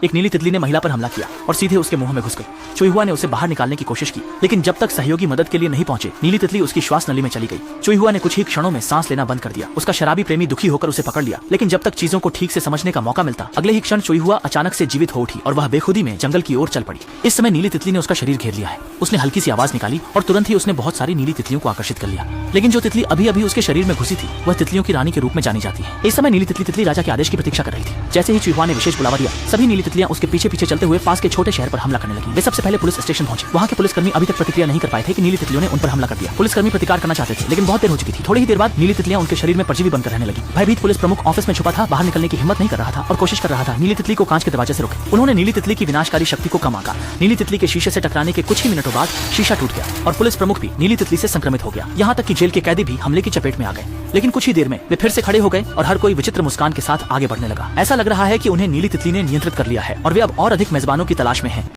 एक नीली तितली ने महिला पर हमला किया और सीधे उसके मुंह में घुस गई। चुईहुआ ने उसे बाहर निकालने की कोशिश की, लेकिन जब तक सहयोगी मदद के लिए नहीं पहुंचे, नीली तितली उसकी श्वास नली में चली गई। चुईहुआ ने कुछ ही क्षणों में सांस लेना बंद कर दिया। उसका शराबी प्रेमी दुखी होकर उसे पकड़ लिया, लेकिन जब तक चीजों को ठीक से समझने का मौका मिलता, अगले ही क्षण चुईहुआ अचानक से जीवित हो उठी और वह बेखुदी में जंगल की ओर चल पड़ी। इस समय नीली तितली ने उसका शरीर घेर लिया है। उसने हल्की सी आवाज निकाली और तुरंत ही उसने बहुत सारी नीली तितलियों को आकर्षित कर लिया। लेकिन जो तितली अभी अभी उसके शरीर में घुसी थी, वह तितलियों की रानी के रूप में जानी जाती है। इस समय नीली तितली राजा के आदेश की प्रतीक्षा कर रही थी। जैसे ही चुईहुआ ने विशेष बुलावा दिया, सभी नीली तितलियां उसके पीछे पीछे चलते हुए पास के छोटे शहर पर हमला करने लगी। वे सबसे पहले पुलिस स्टेशन पहुंचे। वहां के पुलिसकर्मी अभी तक प्रतिक्रिया नहीं कर पाए थे कि नीली तितलियों ने उन पर हमला कर दिया। पुलिसकर्मी प्रतिकार करना चाहते थे, लेकिन बहुत देर हो चुकी थी। थोड़ी ही देर बाद नीली तितलियां उनके शरीर में परजीवी बनकर रहने लगी। भयभीत पुलिस प्रमुख ऑफिस में छुपा था, बाहर निकलने की हिम्मत नहीं कर रहा था और कोशिश कर रहा था नीली तितली को कांच के दरवाजे से रोके। उन्होंने नीली तितली की विनाशकारी शक्ति को कम आंका। नीली तितली के शीशे से टकराने के कुछ ही मिनटों बाद शीशा टूट गया और पुलिस प्रमुख भी नीली तितली से संक्रमित हो गया। यहाँ तक कि जेल के कैदी भी हमले की चपेट में आ गए। लेकिन कुछ ही देर में वे फिर से खड़े हो गए और हर कोई विचित्र मुस्कान के साथ आगे बढ़ने लगा। ऐसा लग रहा है कि उन्हें नीली तितली ने नियंत्रित कर लिया है और वे अब और अधिक मेजबानों की तलाश में हैं।